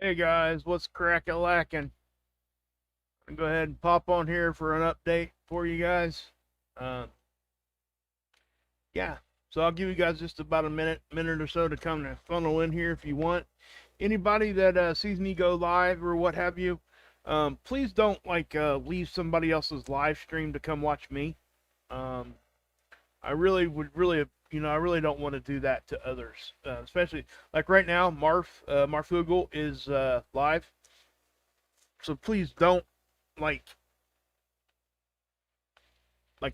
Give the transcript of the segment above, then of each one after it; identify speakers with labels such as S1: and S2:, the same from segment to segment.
S1: Hey guys, what's crack-a-lackin'? I'm gonna go ahead and pop on here for an update for you guys. Uh, yeah, so I'll give you guys just about a minute or so to come to funnel in here if you want. Anybody that sees me go live or what have you, please don't leave somebody else's live stream to come watch me. Um, I really would really, I really don't want to do that to others, especially like right now. Marfugel is live, so please don't like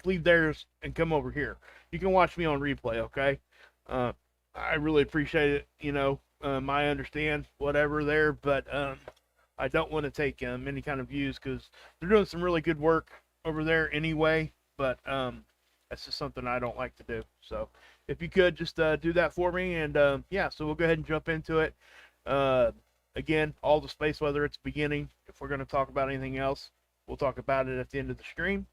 S1: leave theirs and come over here. You can watch me on replay, okay? Uh, I really appreciate it. I understand whatever there, but I don't want to take any kind of views because they're doing some really good work over there anyway. But that's just something I don't like to do. So if you could just do that for me, and yeah, so we'll go ahead and jump into it. Uh, Again, all the space weather at the beginning. If we're going to talk about anything else, we'll talk about it at the end of the stream.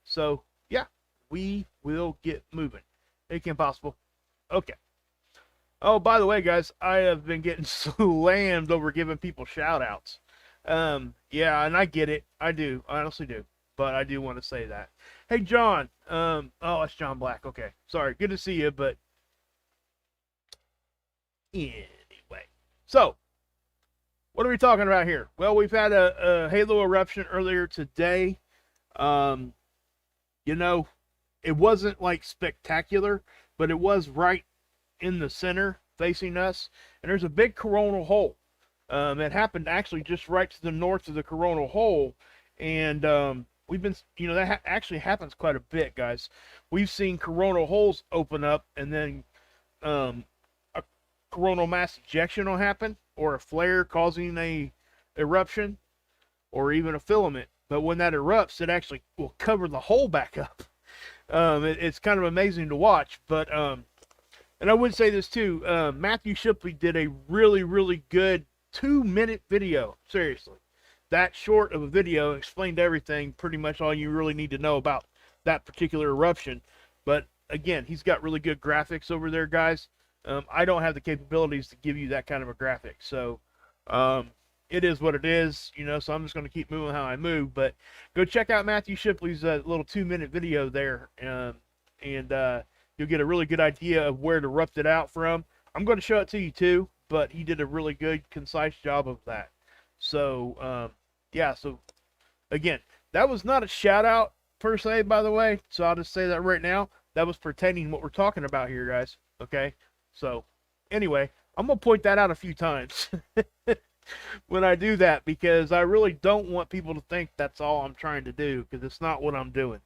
S1: So, yeah, we will get moving. It can possible. Okay. Oh, by the way, guys, I have been getting slammed over giving people shout outs. Yeah, and I get it. I do. I honestly do. But I do want to say that. Hey, John. Oh, it's John Black. Okay. Sorry. Good to see you, but anyway. So, what are we talking about here? Well, we've had a Halo eruption earlier today. Um, you know, it wasn't like spectacular, but it was right in the center facing us. And there's a big coronal hole. It happened actually just right to the north of the coronal hole. And we've been, that actually happens quite a bit, guys. We've seen coronal holes open up and then a coronal mass ejection will happen or a flare causing a eruption or even a filament. But when that erupts, it actually will cover the hole back up. It's kind of amazing to watch. But and I would say this too. Matthew Shipley did a really, really good 2-minute video. Seriously, that short of a video explained everything. Pretty much all you really need to know about that particular eruption. But again, he's got really good graphics over there, guys. I don't have the capabilities to give you that kind of a graphic, so it is what it is, so I'm just going to keep moving how I move. But go check out Matthew Shipley's little 2-minute video there, and you'll get a really good idea of where it erupted out from. I'm going to show it to you too, but he did a really good, concise job of that. So, yeah, so again, that was not a shout out per se, by the way, so I'll just say that right now. That was pertaining to what we're talking about here, guys, okay? So, anyway, I'm going to point that out a few times. When I do that, because I really don't want people to think that's all I'm trying to do, because it's not what I'm doing.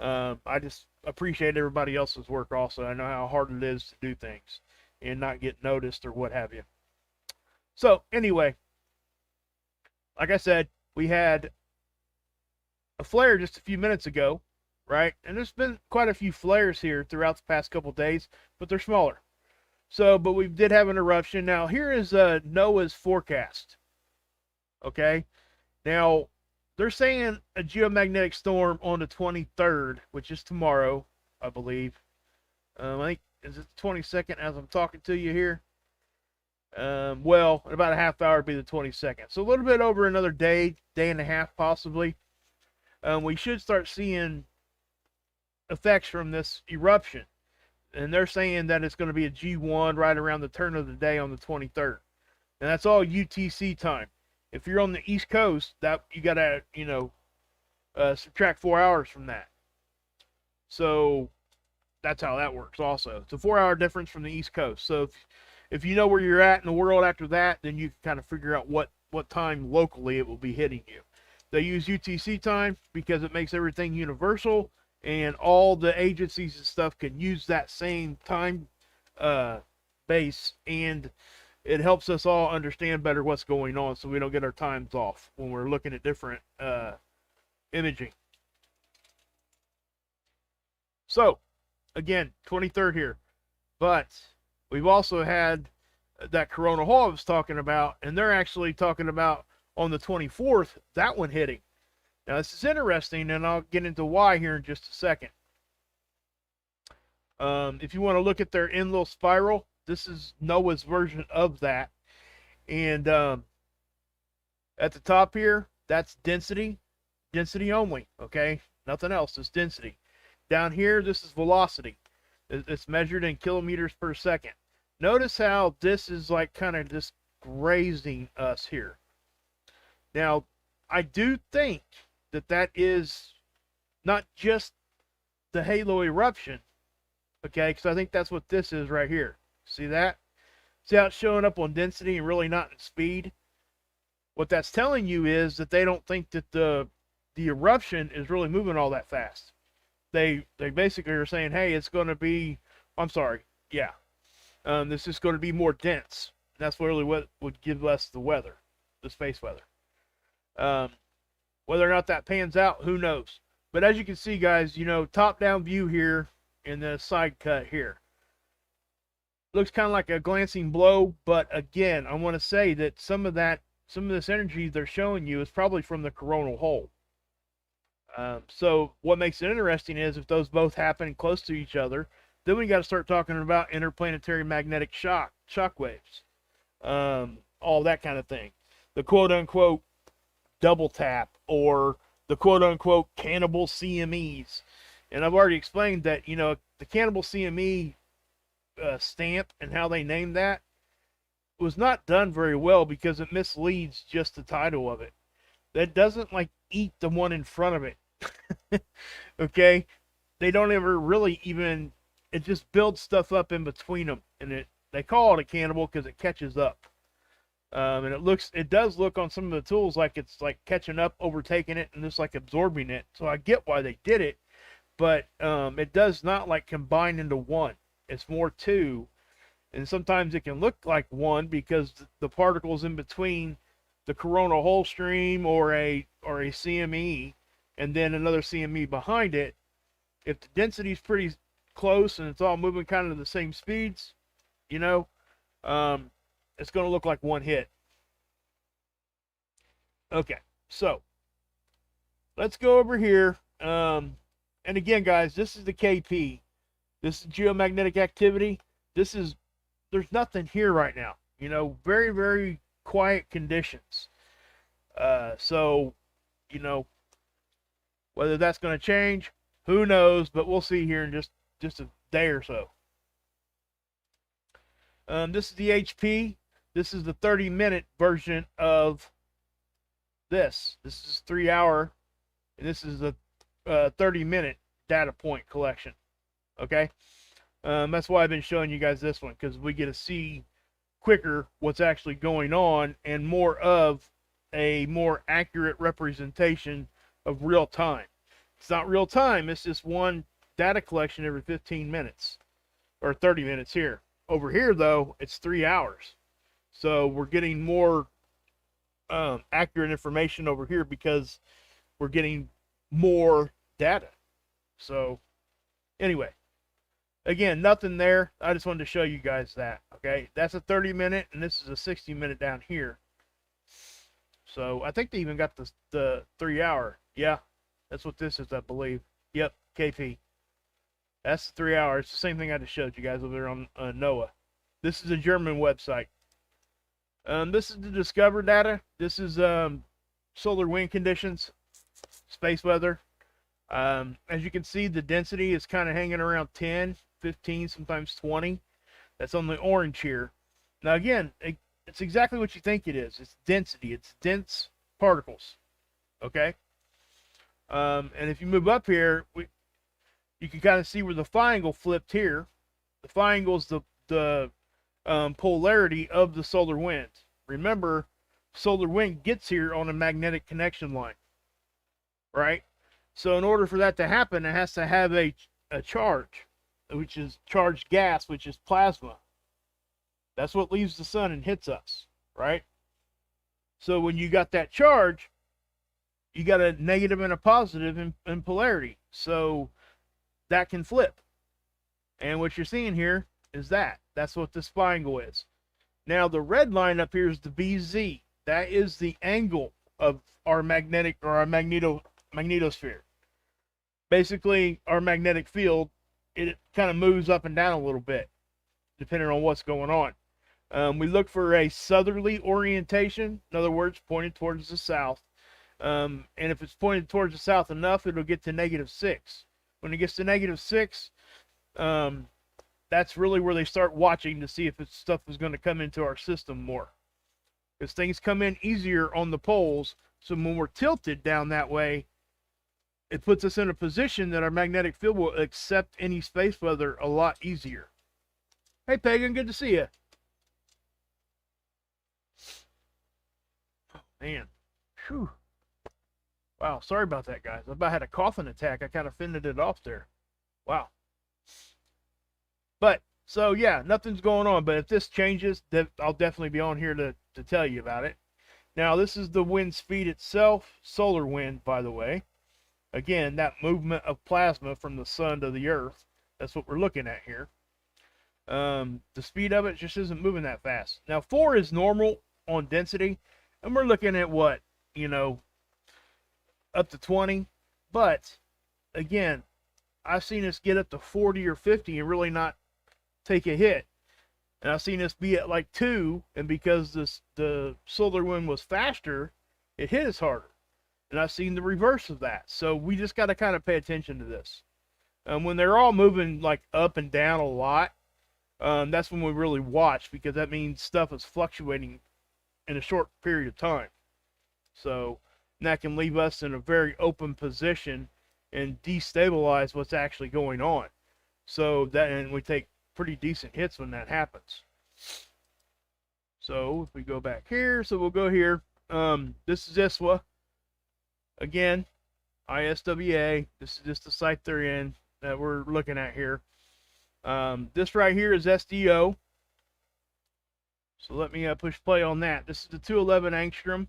S1: I just appreciate everybody else's work also. I know how hard it is to do things and not get noticed or what have you. So anyway, like I said, we had a flare just a few minutes ago, right? And there's been quite a few flares here throughout the past couple days, but they're smaller. So, but we did have an eruption. Now, here is NOAA's forecast. Okay. Now, they're saying a geomagnetic storm on the 23rd, which is tomorrow, I believe. I think, is it the 22nd as I'm talking to you here? Well, in about a half hour, it'll be the 22nd. So, a little bit over another day, day and a half, possibly. We should start seeing effects from this eruption. And they're saying that it's going to be a G1 right around the turn of the day on the 23rd. And that's all UTC time. If you're on the East Coast, that you got to, subtract 4 hours from that. So that's how that works also. It's a 4-hour difference from the East Coast. So if you know where you're at in the world after that, then you can kind of figure out what time locally it will be hitting you. They use UTC time because it makes everything universal, and all the agencies and stuff can use that same time base, and it helps us all understand better what's going on so we don't get our times off when we're looking at different imaging. So, again, 23rd here. But we've also had that Coronal hole I was talking about, and they're actually talking about on the 24th, that one hitting. Now, this is interesting, and I'll get into why here in just a second. If you want to look at their Enlil spiral, this is NOAA's version of that. And At the top here, that's density, density only, okay? Nothing else, it's density. Down here, this is velocity. It's measured in kilometers per second. Notice how this is like kind of just grazing us here. Now, I do think that that is not just the halo eruption, okay? Because I think that's what this is right here. See that? See how it's showing up on density and really not in speed? What that's telling you is that they don't think that the eruption is really moving all that fast. They basically are saying, hey, it's going to be, I'm sorry, yeah, this is going to be more dense. That's really what would give us the weather, the space weather. Whether or not that pans out, who knows? But as you can see, guys, you know, top-down view here and the side cut here. Looks kind of like a glancing blow, but again, I want to say that some of this energy they're showing you is probably from the coronal hole. So what makes it interesting is if those both happen close to each other, then we got to start talking about interplanetary magnetic shock waves, all that kind of thing. The quote-unquote double tap, or the quote-unquote cannibal CMEs. And I've already explained that, you know, the cannibal CME stamp and how they named that was not done very well because it misleads just the title of it. That doesn't like eat the one in front of it. Okay? They don't ever really even, it just builds stuff up in between them, and they call it a cannibal because it catches up. And it does look on some of the tools like it's like catching up, overtaking it, and just like absorbing it. So I get why they did it, but it does not like combine into one. It's more two, and sometimes it can look like one because the particles in between the coronal hole stream or a CME and then another CME behind it, if the density is pretty close and it's all moving kind of the same speeds, you know, it's going to look like one hit. Okay, so let's go over here. And again, guys, this is the KP. This is geomagnetic activity. There's nothing here right now. You know, very, very quiet conditions. So, you know, whether that's going to change, who knows? But we'll see here in just a day or so. This is the HP. This is the 30-minute version of this. This is 3 hour, and this is the 30-minute data point collection. Okay? That's why I've been showing you guys this one, because we get to see quicker what's actually going on and more of a more accurate representation of real time. It's not real time, it's just one data collection every 15 minutes or 30 minutes here. Over here, though, it's 3 hours. So we're getting more accurate information over here because we're getting more data. So anyway, again, nothing there. I just wanted to show you guys that. Okay, that's a 30-minute, and this is a 60-minute down here. So I think they even got the 3 hour. Yeah, that's what this is, I believe. Yep, KP. That's the 3 hours. It's the same thing I just showed you guys over there on NOAA. This is a German website. This is the Discover data. This is solar wind conditions, space weather. As you can see, the density is kind of hanging around 10, 15, sometimes 20. That's on the orange here. Now again, it's exactly what you think it is. It's density. It's dense particles. Okay? And if you move up here, you can kind of see where the phi angle flipped here. The phi angle is the polarity of the solar wind. Remember, solar wind gets here on a magnetic connection line. Right? So in order for that to happen, it has to have a charge, which is charged gas, which is plasma. That's what leaves the sun and hits us, right? So when you got that charge, you got a negative and a positive in polarity. So that can flip. And what you're seeing here is that. That's what this phi angle is. Now the red line up here is the BZ. That is the angle of our magnetic or our magnetosphere. Basically, our magnetic field, it kind of moves up and down a little bit, depending on what's going on. We look for a southerly orientation, in other words, pointed towards the south. And if it's pointed towards the south enough, it'll get to -6. When it gets to -6, that's really where they start watching to see if it's stuff is going to come into our system more. Because things come in easier on the poles, so when we're tilted down that way, it puts us in a position that our magnetic field will accept any space weather a lot easier. Hey, Pagan, good to see you. Oh, man. Whew. Wow, sorry about that, guys. I about had a coughing attack. I kind of fended it off there. Wow. But, so yeah, nothing's going on. But if this changes, I'll definitely be on here to tell you about it. Now, this is the wind speed itself. Solar wind, by the way. Again, that movement of plasma from the sun to the earth. That's what we're looking at here. The speed of it just isn't moving that fast. Now, 4 is normal on density. And we're looking at what? You know, up to 20. But, again, I've seen us get up to 40 or 50 and really not take a hit. And I've seen us be at like 2. And because the solar wind was faster, it hit us harder. And I've seen the reverse of that. So we just got to kind of pay attention to this. When they're all moving like up and down a lot, that's when we really watch, because that means stuff is fluctuating in a short period of time. So that can leave us in a very open position and destabilize what's actually going on. So that, and we take pretty decent hits when that happens. So if we go back here, so we'll go here. This is ISWA. Again, ISWA. This is just the site they're in that we're looking at here. This right here is SDO. So let me push play on that. This is the 211 angstrom.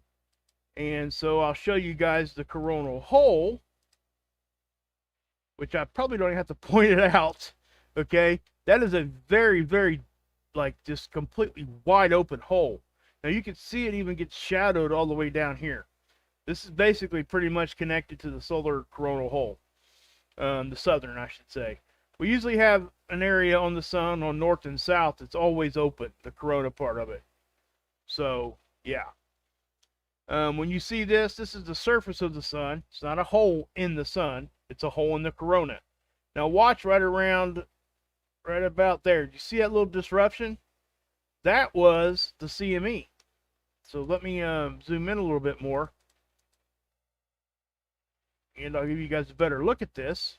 S1: And so I'll show you guys the coronal hole, which I probably don't even have to point it out. Okay. That is a very, very, like, just completely wide open hole. Now you can see it even gets shadowed all the way down here. This is basically pretty much connected to the solar coronal hole. The southern, I should say. We usually have an area on the sun on north and south that's always open, the corona part of it. So, yeah. When you see this, this is the surface of the sun. It's not a hole in the sun. It's a hole in the corona. Now watch right around, right about there. Do you see that little disruption? That was the CME. So let me zoom in a little bit more. And I'll give you guys a better look at this.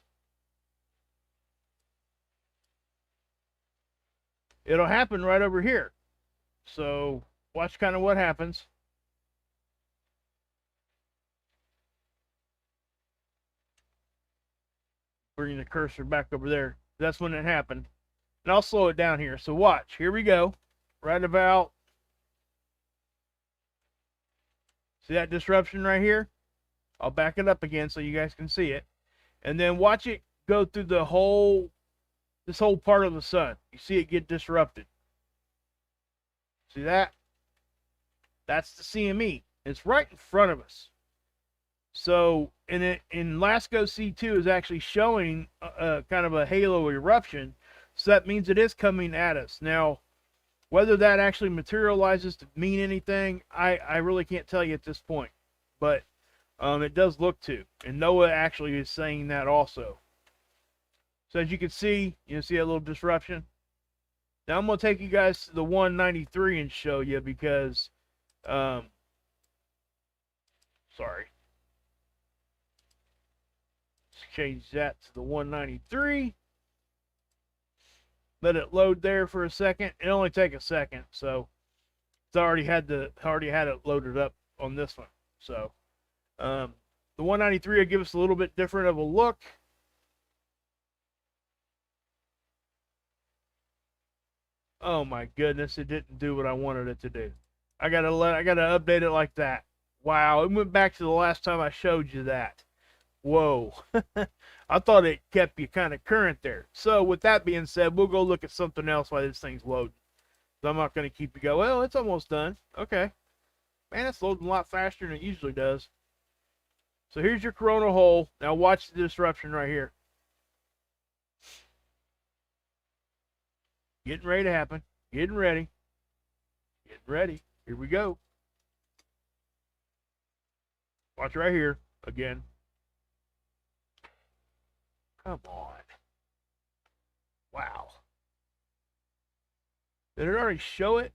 S1: It'll happen right over here. So watch kind of what happens. Bring the cursor back over there. That's when it happened. And I'll slow it down here. So watch. Here we go. Right about. See that disruption right here? I'll back it up again so you guys can see it. And then watch it go through the whole, this whole part of the sun. You see it get disrupted. See that? That's the CME. It's right in front of us. So in LASCO C2 is actually showing kind of a halo eruption. So that means it is coming at us. Now, whether that actually materializes to mean anything, I really can't tell you at this point. But it does look to. And NOAA actually is saying that also. So as you can see, you see a little disruption. Now I'm going to take you guys to the 193 and show you because, sorry. Let's change that to the 193. Let it load there for a second. It only take a second, so it's already had it loaded up on this one. So the 193 will give us a little bit different of a look. Oh my goodness, it didn't do what I wanted it to do. I gotta update it like that. Wow, it went back to the last time I showed you that. Whoa. I thought it kept you kind of current there. So with that being said, we'll go look at something else while this thing's loading. So I'm not going to keep you going, well, it's almost done. Okay. Man, it's loading a lot faster than it usually does. So here's your coronal hole. Now watch the disruption right here. Getting ready to happen. Getting ready. Getting ready. Here we go. Watch right here again. Come on. Wow. Did it already show it?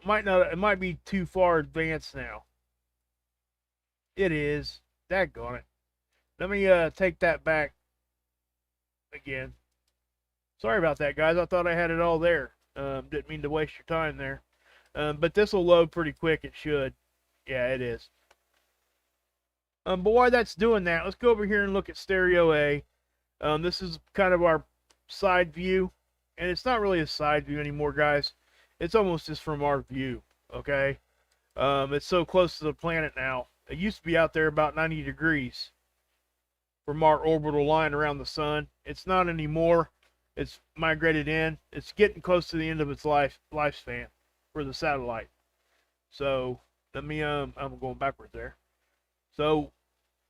S1: Might not. It might be too far advanced now. It is. Daggone it. Let me take that back again. Sorry about that, guys. I thought I had it all there. Didn't mean to waste your time there. But this will load pretty quick. It should. Yeah, it is. But while that's doing that, let's go over here and look at stereo A. This is kind of our side view. And it's not really a side view anymore, guys. It's almost just from our view, okay? It's so close to the planet now. It used to be out there about 90 degrees from our orbital line around the sun. It's not anymore. It's migrated in. It's getting close to the end of its lifespan for the satellite. So, let me, I'm going backwards there. So,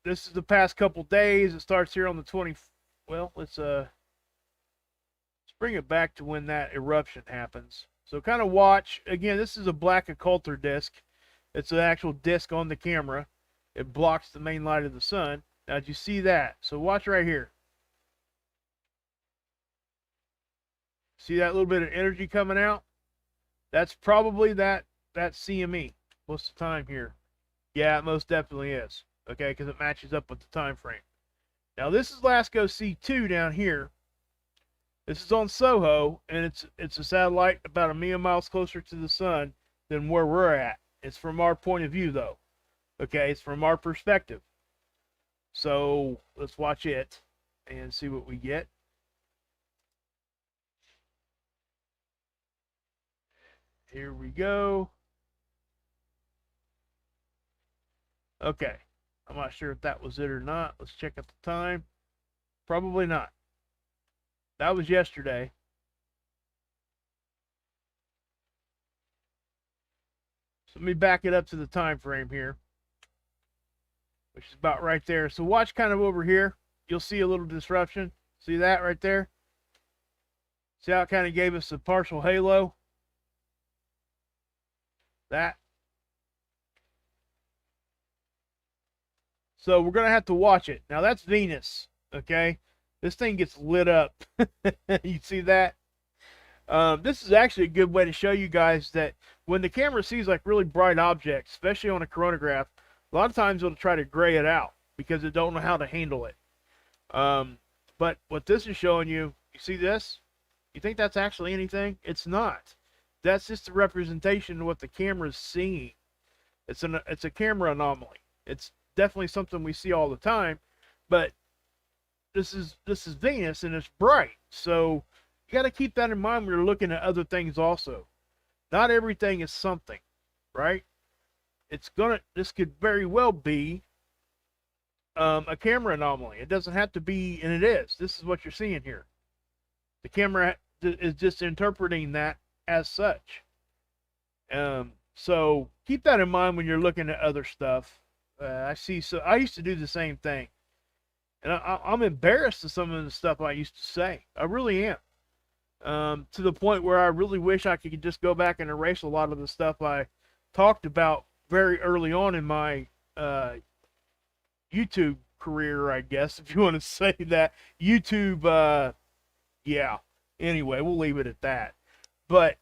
S1: this is the past couple days. It starts here on the 20th. Well, let's bring it back to when that eruption happens. So kind of watch. Again, this is a black occulter disc. It's an actual disc on the camera. It blocks the main light of the sun. Now, did you see that? So watch right here. See that little bit of energy coming out? That's probably that CME most of the time here. Yeah, it most definitely is. Okay, because it matches up with the time frame. Now, this is LASCO C2 down here. This is on SOHO, and it's a satellite about 1 million miles closer to the sun than where we're at. It's from our point of view, though. Okay, it's from our perspective. So let's watch it and see what we get. Here we go. Okay, I'm not sure if that was it or not. Let's check out the time. Probably not. That was yesterday. So let me back it up to the time frame here, which is about right there. So watch kind of over here. You'll see a little disruption. See that right there? See how it kind of gave us a partial halo? That. So we're going to have to watch it. Now that's Venus, okay? This thing gets lit up. You see that? This is actually a good way to show you guys that when the camera sees like really bright objects, especially on a coronagraph, a lot of times it'll try to gray it out because it don't know how to handle it. But what this is showing you, you see this? You think that's actually anything? It's not. That's just a representation of what the camera is seeing. It's a camera anomaly. It's definitely something we see all the time, but this is Venus and it's bright. So you got to keep that in mind when you're looking at other things also. Not everything is something, right? This could very well be a camera anomaly. It doesn't have to be, and it is. This is what you're seeing here. The camera is just interpreting that as such. So keep that in mind when you're looking at other stuff. I used to do the same thing. And I'm embarrassed of some of the stuff I used to say. I really am. To the point where I really wish I could just go back and erase a lot of the stuff I talked about very early on in my YouTube career, I guess, if you want to say that. YouTube, yeah. Anyway, we'll leave it at that. But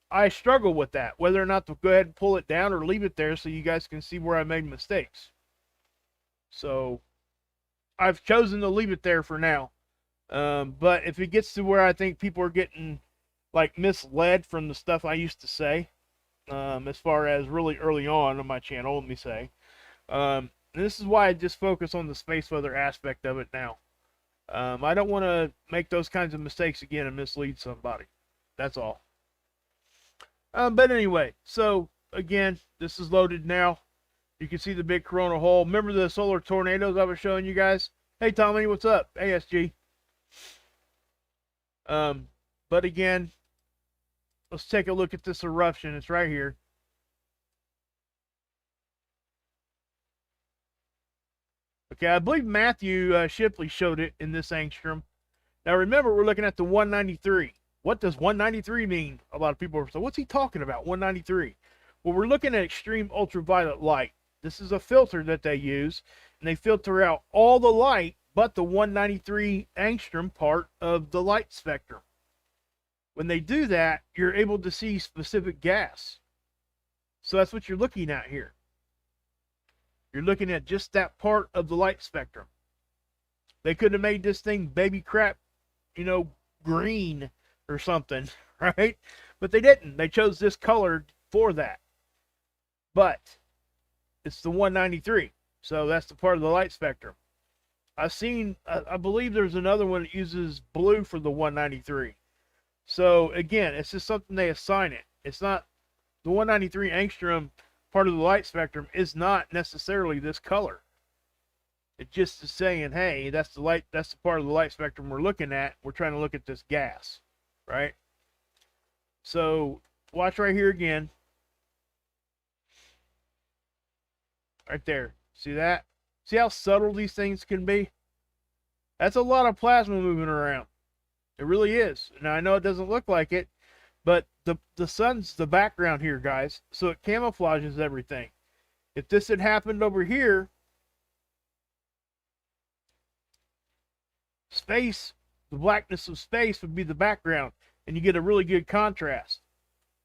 S1: I struggle with that, whether or not to go ahead and pull it down or leave it there so you guys can see where I made mistakes. So I've chosen to leave it there for now. But if it gets to where I think people are getting like misled from the stuff I used to say, as far as really early on my channel, let me say, this is why I just focus on the space weather aspect of it now. I don't want to make those kinds of mistakes again and mislead somebody. That's all. But anyway, so again, this is loaded now. You can see the big coronal hole. Remember the solar tornadoes I was showing you guys? Hey, Tommy, what's up? ASG. But again, let's take a look at this eruption. It's right here. Okay, I believe Matthew Shipley showed it in this angstrom. Now remember, we're looking at the 193. What does 193 mean? A lot of people are saying, what's he talking about, 193? Well, we're looking at extreme ultraviolet light. This is a filter that they use, and they filter out all the light but the 193 angstrom part of the light spectrum. When they do that, you're able to see specific gas. So that's what you're looking at here. You're looking at just that part of the light spectrum. They could have made this thing baby crap, green or something, right? But they didn't. They chose this color for that. But it's the 193. So that's the part of the light spectrum. I believe there's another one that uses blue for the 193. So again, it's just something they assign it. It's not the 193 angstrom part of the light spectrum is not necessarily this color. It just is saying, hey, that's the part of the light spectrum we're looking at. We're trying to look at this gas, right? So watch right here again. Right there. See that? See how subtle these things can be? That's a lot of plasma moving around. It really is. Now, I know it doesn't look like it, but the sun's the background here, guys. So it camouflages everything. If this had happened over here, space, the blackness of space would be the background, and you get a really good contrast,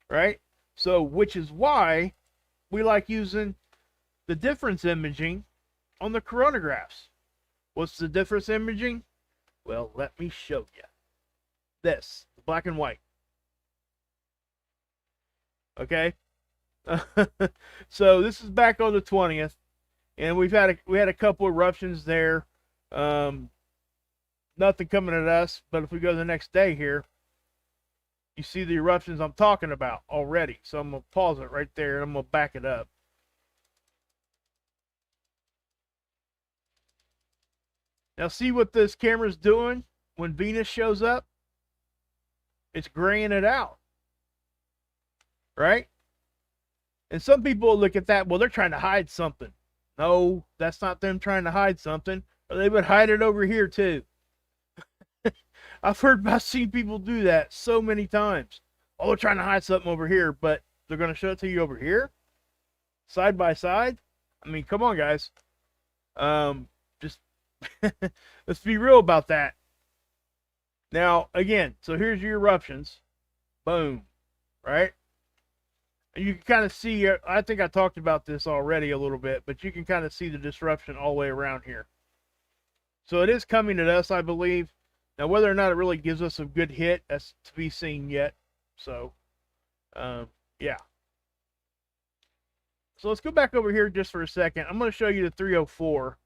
S1: right? So, which is why we like using the difference imaging on the coronagraphs. What's the difference imaging? Well, let me show you. This, the black and white. Okay? So this is back on the 20th, and we had a couple eruptions there. Nothing coming at us, but if we go the next day here, you see the eruptions I'm talking about already. So I'm going to pause it right there, and I'm going to back it up. Now see what this camera's doing when Venus shows up? It's graying it out. Right? And some people look at that, well, they're trying to hide something. No, that's not them trying to hide something. Or they would hide it over here too. I've seen people do that so many times. Oh, they're trying to hide something over here, but they're going to show it to you over here? Side by side? I mean, come on, guys. Just let's be real about that. Now, again, so here's your eruptions. Boom. Right? And you can kind of see, I think I talked about this already a little bit, but you can kind of see the disruption all the way around here. So it is coming at us, I believe. Now, whether or not it really gives us a good hit, that's to be seen yet. So, yeah. So let's go back over here just for a second. I'm going to show you the 304.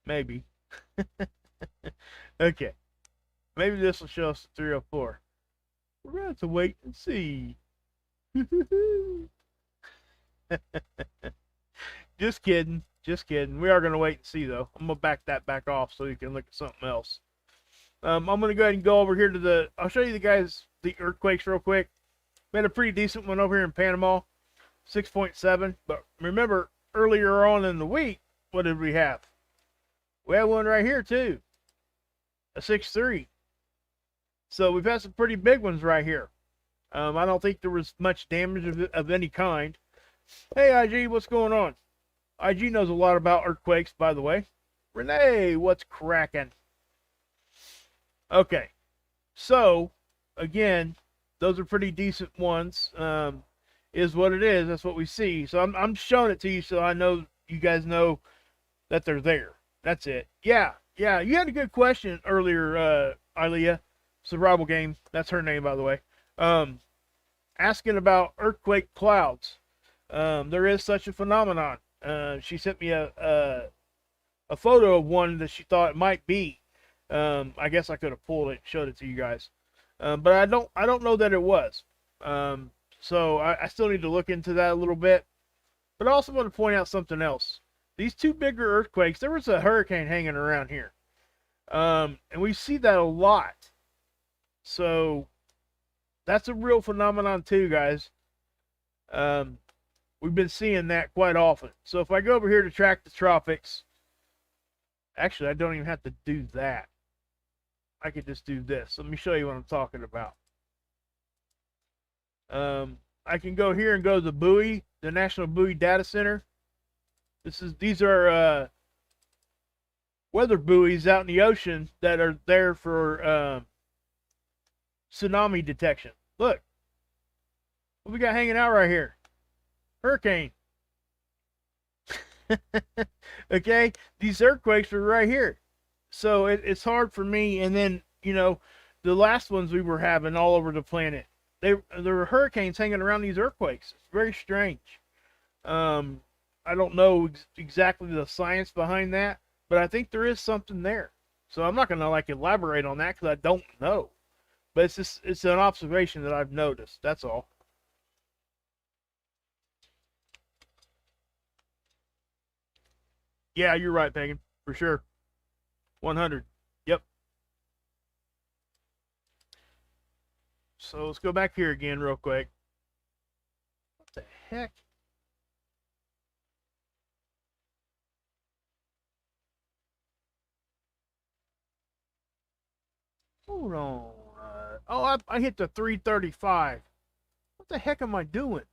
S1: Maybe. Okay. Maybe this will show us the 304. We're going to have to wait and see. Just kidding. Just kidding. We are going to wait and see, though. I'm going to back that back off so you can look at something else. I'm going to go ahead and go over here to I'll show you the earthquakes real quick. We had a pretty decent one over here in Panama, 6.7. But remember, earlier on in the week, what did we have? We had one right here, too. A 6.3. So we've had some pretty big ones right here. I don't think there was much damage of any kind. Hey, IG, what's going on? IG knows a lot about earthquakes, by the way. Renee, what's cracking? Okay. So, again, those are pretty decent ones. Is what it is. That's what we see. So I'm showing it to you so I know you guys know that they're there. That's it. Yeah. You had a good question earlier, Ilea. Survival Game. That's her name, by the way. Asking about earthquake clouds. There is such a phenomenon. She sent me a photo of one that she thought it might be. I guess I could have pulled it and showed it to you guys. But I don't know that it was. So I still need to look into that a little bit. But I also want to point out something else. These two bigger earthquakes, there was a hurricane hanging around here. And we see that a lot. So that's a real phenomenon too, guys. We've been seeing that quite often. So if I go over here to track the tropics, Actually, I don't even have to do that. I could just do this. Let me show you what I'm talking about. I can go here and go to the buoy, the National Buoy Data Center. These are weather buoys out in the ocean that are there for tsunami detection. Look, what we got hanging out right here? Hurricane. Okay, these earthquakes are right here, so it's hard for me. And then the last ones we were having all over the planet, there were hurricanes hanging around these earthquakes. It's very strange. I don't know exactly the science behind that, but I think there is something there. So I'm not gonna elaborate on that because I don't know. But it's an observation that I've noticed. That's all. Yeah, you're right, Pagan, for sure. 100. Yep. So let's go back here again real quick. What the heck? Hold on. I hit the 335. What the heck am I doing?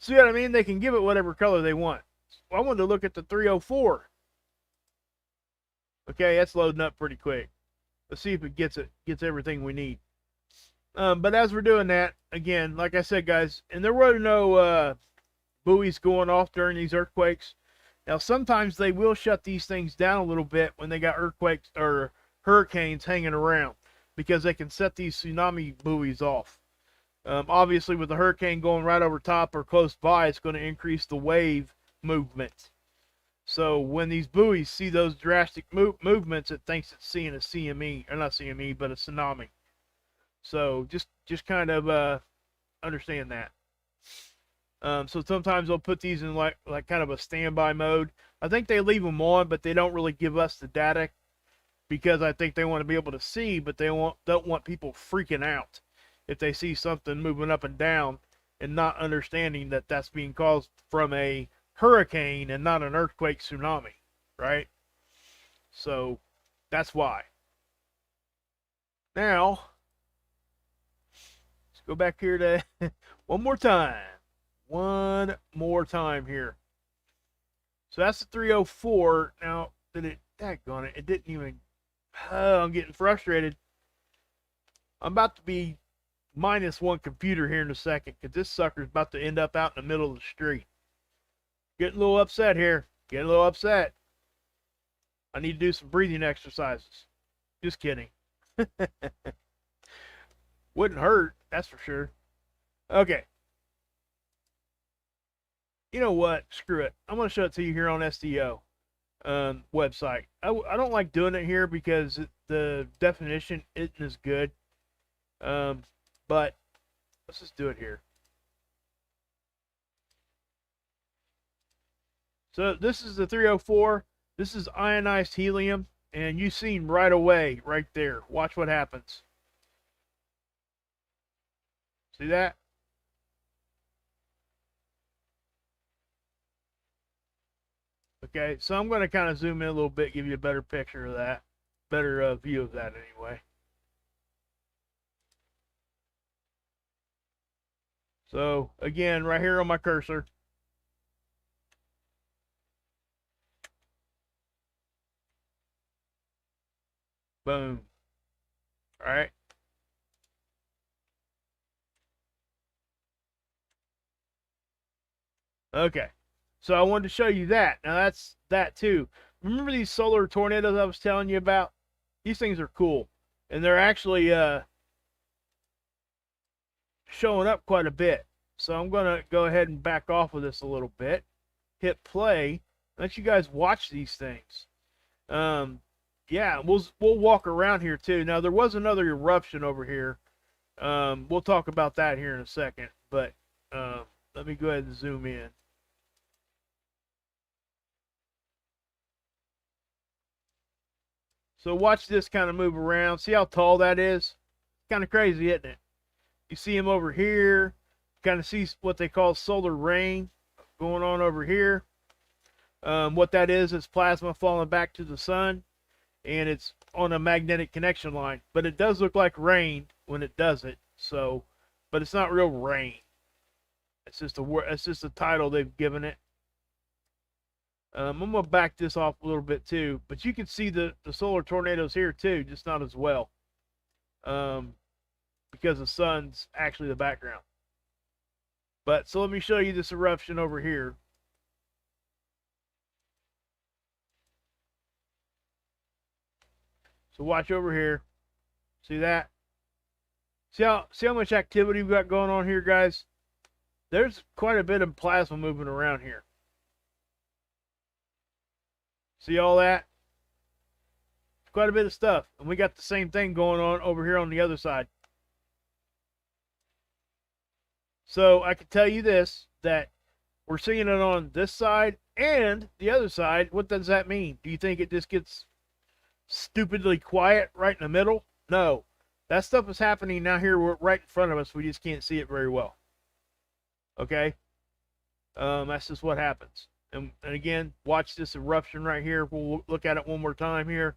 S1: See what I mean? They can give it whatever color they want. I wanted to look at the 304. Okay, that's loading up pretty quick. Let's see if it gets everything we need. But as we're doing that, again, like I said, guys, and there were no buoys going off during these earthquakes. Now, sometimes they will shut these things down a little bit when they got earthquakes or hurricanes hanging around because they can set these tsunami buoys off. Obviously, with the hurricane going right over top or close by, it's going to increase the wave movement. So when these buoys see those drastic movements, it thinks it's seeing a CME, or not CME, but a tsunami. So just kind of understand that. So sometimes they'll put these in like kind of a standby mode. I think they leave them on, but they don't really give us the data because I think they want to be able to see, but they don't want people freaking out if they see something moving up and down and not understanding that that's being caused from a hurricane and not an earthquake tsunami, right? So that's why. Now, let's go back here to one more time. One more time here. So that's the 304. Now, daggone it, it didn't even, I'm getting frustrated. I'm about to be minus one computer here in a second because this sucker's about to end up out in the middle of the street. Getting a little upset here. Getting a little upset. I need to do some breathing exercises. Just kidding. Wouldn't hurt, that's for sure. Okay. You know what? Screw it. I'm going to show it to you here on SDO website. I don't like doing it here because the definition isn't as good. But let's just do it here. So this is the 304. This is ionized helium, and you seen right away, right there. Watch what happens. See that? Okay, so I'm going to kind of zoom in a little bit, give you a better picture of that, better view of that anyway. So again, right here on my cursor. Boom. All right. Okay. So I wanted to show you that. Now that's that too. Remember these solar tornadoes I was telling you about? These things are cool. And they're actually showing up quite a bit. So I'm going to go ahead and back off of this a little bit. Hit play. Let you guys watch these things. Yeah, we'll walk around here too. Now there was another eruption over here. We'll talk about that here in a second. But let me go ahead and zoom in. So watch this kind of move around. See how tall that is? Kind of crazy, isn't it? You see him over here. Kind of see what they call solar rain going on over here. What that is plasma falling back to the sun, and it's on a magnetic connection line. But it does look like rain when it does it. So, but it's not real rain. It's just a title they've given it. I'm gonna back this off a little bit too, but you can see the solar tornadoes here too, just not as well, because the sun's actually the background. But so let me show you this eruption over here. So watch over here. See that? See how much activity we've got going on here, guys? There's quite a bit of plasma moving around here. See all that? Quite a bit of stuff. And we got the same thing going on over here on the other side. So I can tell you this, that we're seeing it on this side and the other side. What does that mean? Do you think it just gets stupidly quiet right in the middle? No. That stuff is happening now here right in front of us. We just can't see it very well. Okay? That's just what happens. And again, watch this eruption right here. We'll look at it one more time here,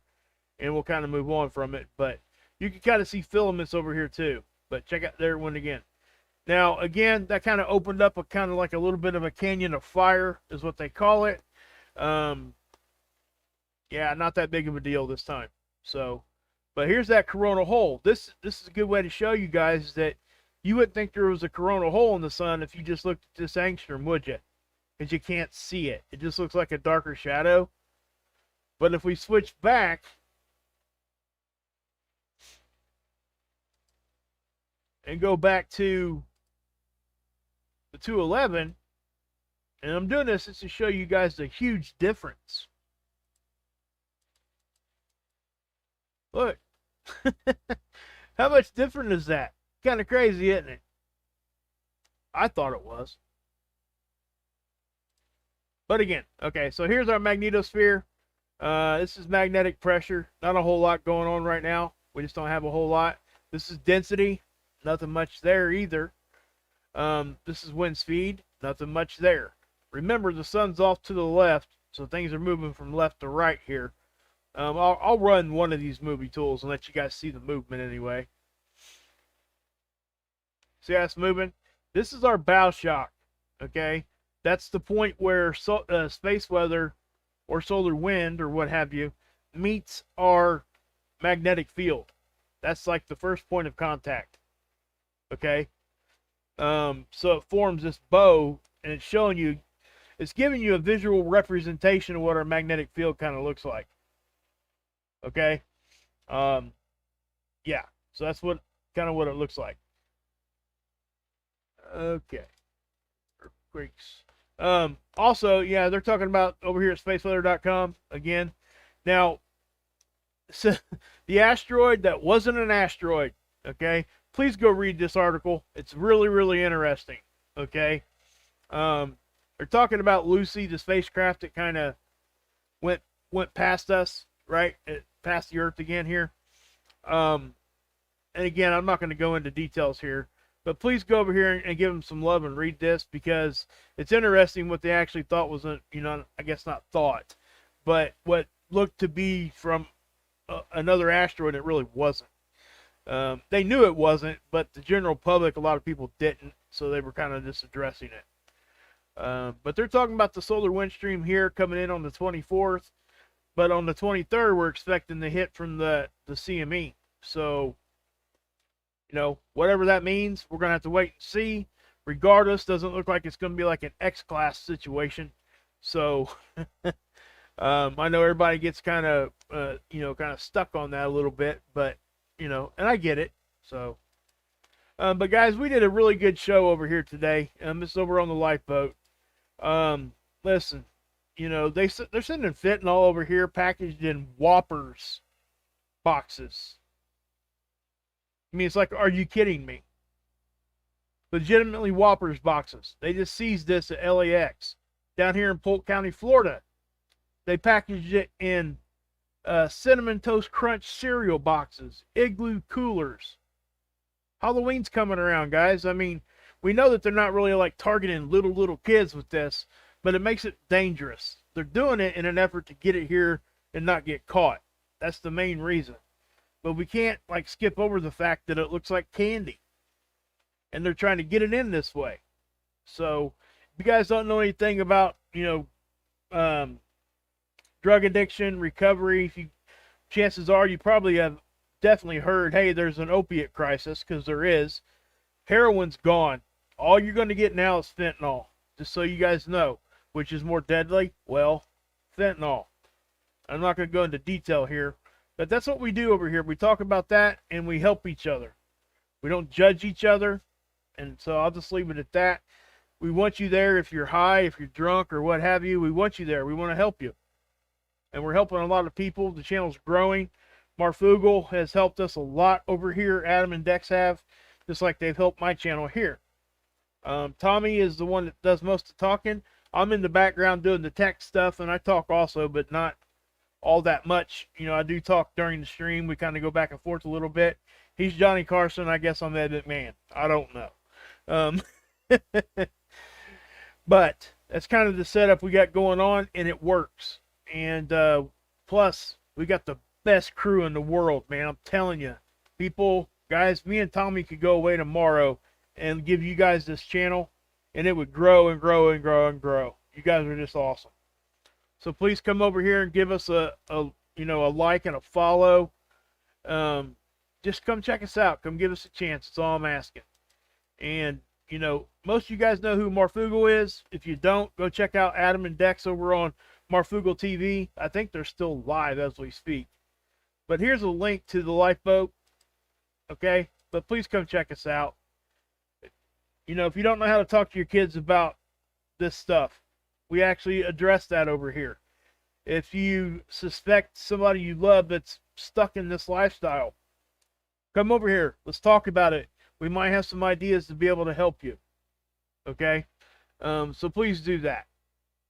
S1: and we'll kind of move on from it. But you can kind of see filaments over here too. But check out there one again. Now, again, that kind of opened up a kind of like a little bit of a canyon of fire is what they call it. Yeah, not that big of a deal this time. So, but here's that coronal hole. This is a good way to show you guys that you wouldn't think there was a coronal hole in the sun if you just looked at this angstrom, would you? Because you can't see it. It just looks like a darker shadow. But if we switch back and go back to the 211, and I'm doing this to show you guys the huge difference. Look. How much different is that? Kind of crazy, isn't it? I thought it was. But again, okay, so here's our magnetosphere. This is magnetic pressure. Not a whole lot going on right now. We just don't have a whole lot. This is density. Nothing much there either. This is wind speed. Nothing much there. Remember, the sun's off to the left, so things are moving from left to right here. I'll run one of these movie tools and let you guys see the movement anyway. See how it's moving? This is our bow shock, okay? That's the point where space weather or solar wind or what have you meets our magnetic field. That's like the first point of contact, okay? So it forms this bow, and it's showing you, it's giving you a visual representation of what our magnetic field kind of looks like, okay? Yeah, so that's what kind of what it looks like. Okay. Earthquakes. Also, yeah, they're talking about over here at spaceweather.com again. Now, so the asteroid that wasn't an asteroid, okay? Please go read this article. It's really, really interesting, okay? They're talking about Lucy, the spacecraft that kind of went past us, right? Past the Earth again here. And again, I'm not going to go into details here. But please go over here and give them some love and read this, because it's interesting what they actually thought was, I guess not thought, but what looked to be from another asteroid, it really wasn't. They knew it wasn't, but the general public, a lot of people didn't, so they were kind of just addressing it. But they're talking about the solar wind stream here coming in on the 24th, but on the 23rd, we're expecting the hit from the CME. So, whatever that means, we're going to have to wait and see. Regardless, doesn't look like it's going to be like an X-class situation. So, I know everybody gets kind of, kind of stuck on that a little bit, but, and I get it. So, but guys, we did a really good show over here today. This is over on the lifeboat. Listen, they're sending fentanyl over here packaged in Whoppers boxes. I mean, it's like, are you kidding me? Legitimately Whoppers boxes. They just seized this at LAX. Down here in Polk County, Florida. They packaged it in Cinnamon Toast Crunch cereal boxes. Igloo coolers. Halloween's coming around, guys. I mean, we know that they're not really like targeting little kids with this, but it makes it dangerous. they're doing it in an effort to get it here and not get caught. That's the main reason. But we can't like skip over the fact that it looks like candy, and they're trying to get it in this way. So if you guys don't know anything about, drug addiction, recovery, chances are you probably have definitely heard, hey, there's an opiate crisis, because there is. Heroin's gone. All you're going to get now is fentanyl, just so you guys know. Which is more deadly? Well, fentanyl. I'm not going to go into detail here, but that's what we do over here. We talk about that, and we help each other. We don't judge each other, and so I'll just leave it at that. We want you there if you're high, if you're drunk, or what have you. We want you there. We want to help you. And we're helping a lot of people. The channel's growing. Marfugel has helped us a lot over here. Adam and Dex have, just like they've helped my channel here. Tommy is the one that does most of the talking. I'm in the background doing the tech stuff, and I talk also, but not all that much. I do talk during the stream. We kind of go back and forth a little bit. He's Johnny Carson. I guess I'm Ed McMahon. I don't know. But that's kind of the setup we got going on, and it works. And plus, we got the best crew in the world, man. I'm telling you. People, guys, me and Tommy could go away tomorrow and give you guys this channel, and it would grow and grow and grow and grow. You guys are just awesome. So please come over here and give us a like and a follow. Just come check us out. Come give us a chance. That's all I'm asking. And, most of you guys know who Marfugel is. If you don't, go check out Adam and Dex over on Marfugel TV. I think they're still live as we speak. But here's a link to the lifeboat. Okay? But please come check us out. If you don't know how to talk to your kids about this stuff, we actually address that over here. If you suspect somebody you love that's stuck in this lifestyle, come over here. Let's talk about it. We might have some ideas to be able to help you. Okay? So please do that.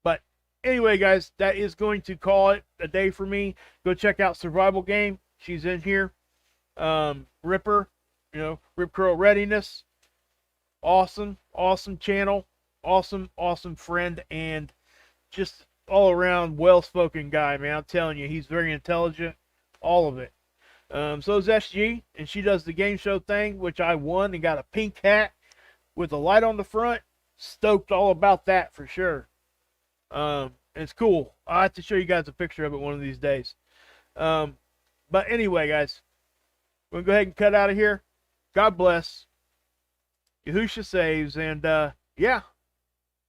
S1: But anyway, guys, that is going to call it a day for me. Go check out Survival Game. She's in here. Ripper, Rip Curl Readiness. Awesome channel, awesome friend, and just all around well-spoken guy, man. I'm telling you, he's very intelligent, all of it. So is SG, and she does the game show thing, which I won and got a pink hat with a light on the front. Stoked all about that for sure. It's cool. I'll have to show you guys a picture of it one of these days. But anyway, guys, we're going to go ahead and cut out of here. God bless. Yahusha saves, and yeah,